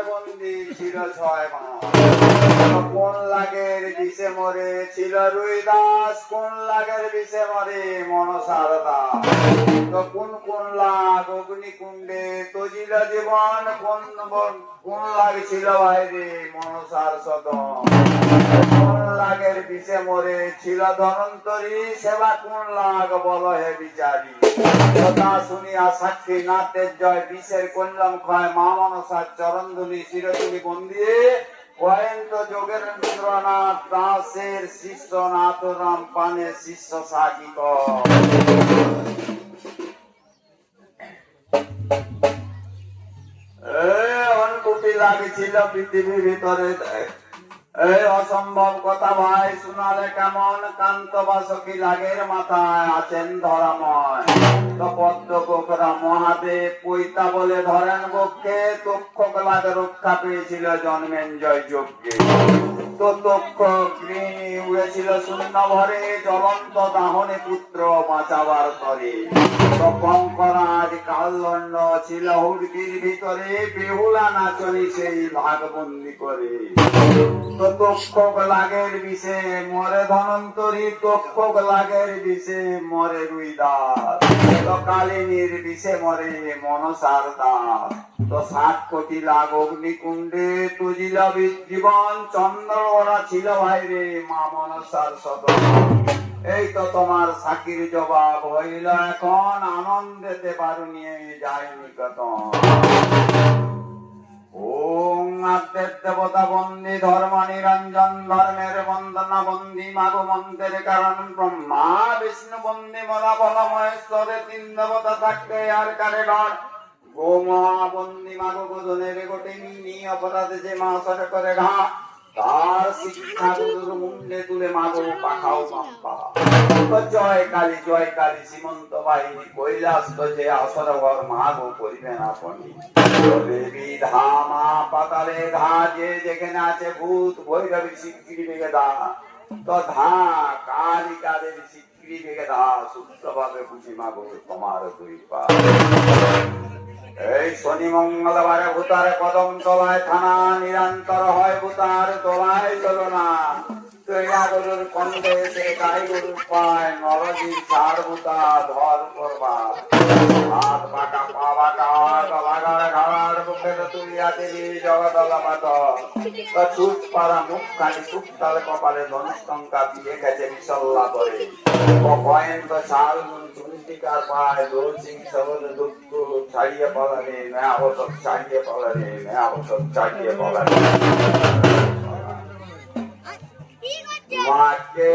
বন্দি ছিল 6 মাস। কোন লাগের বিষে মরে ছিল রুই দাস, কোন লাগের বিষে মরে মনসার দাস। তো কোন কোন লাগ অগ্নিকুণ্ডে তজিল জীবন, কোন লাগ ছিল বাইরে মনসার সদন। কোন লাগের বিষে মরে ছিল ধনন্তরী, সেবা কোন লাগ বল হে বিচারী। কথা শুনিয়া সাক্ষী নাথের জয়, বিষের কল্যাণ ক্ষয় মা মনসার চরণ ধুলি শিরতুলি বন্দিয়ে। কয়েন্ত যোগেন্দ্রনাথ দাসের শিষ্য নাথরাম পানের শিষ্য সাকিক। অনকুটি লাগছিল পৃথিবীর ভিতরে, এই অসম্ভব কথা ভাই শোনালে কেমন। কান্ত বাসকি লাগের মাথায় আছেন ধরাময়। তো পদ্ম কোকরা মহাদেব পৈতা বলে ধরেন বক্ষে, তক্ষক লাগে রক্ষা পেয়েছিল জন্মেঞ্জয় যজ্ঞে। তো তক্ষ গৃহিণী উড়েছিল শূন্য ভরে, জ্বলন্ত দাহনে পুত্র বাঁচাবার তরে। তো কঙ্করাজ কালদণ্ড ছিল হুড়কির ভিতরে, বেহুলা নাচনি সেই ভাগবন্দি করে। তো তক্ষক লাগের বিষে মরে ধনন্তরী, তক্ষক লাগের বিষে মরে রুই দাস। তো কালিনীর বিষে মরে মনসার দাস। তো 7 কোটি লাগ অগ্নিকুণ্ডে তুজিল জীবন, চন্দ্র ওরা ছিল বাইরে মা মনসার সদন। এই তো তোমার সাকির জবাব হইল এখন, আনন্দেতে পারু নিয়ে যায়নি কত। ওং আদ্যের দেবতা বন্দী ধর্ম নিরঞ্জন, ধর্মের বন্দনা বন্দী মাগো মন্ত্রের কারণ ব্রহ্মা বিষ্ণু বন্দী মরা বল মহেশ্বরে। 3 দেবতা থাকতে আর কারে ঘর, গোমা বন্দী মাগো গোধনের গোটে মিনি অপরাধে যে মা সরে করে ঘা। তার শিক্ষা গুরুর মুন্ডে তুলে মাগো পাখাও পাম্পা। জয় কালী সীমন্ত বাহিনী কৈলাস তো যে আসর ঘর মাগো করিবেন আপনি। দেবী ধামা পাতালে ধা, যে যেখানে আছে ভূত ভৈরবী শিগগিরি বেগে দা। তো ধা কালিকা দেবী শিগগিরি বেগে দা, সূত্রভাবে বুঝি মাগো তোমার 2 পা। এই শনি মঙ্গলবারে ভূতার কদম তলায় থানা, নিরন্তর হয় ভূতার তলায় চলনা। তৈরা গরুর কণ্ঠে সে গাই গরুর পায়, নরজির 4 ভূতা ধর করবা। হাত বাঁকা পা বাঁকা লাগার ঘাড়ার বুকে তুলিয়া দিলি জগদলা পাত। ছুট পাড়া মুখ খানি সুক্তাল কপালে ধনুষ্টঙ্কা দিয়ে গেছে বিশল্লা করে। কয়েন্ত ছাল চুন্টিকার পায় দোল সিং সবল দুঃখ ছাড়িয়ে পলারে নয়া বছর ছাড়িয়ে পলারে নয়া বছর ছাড়িয়ে পলারে। মাকে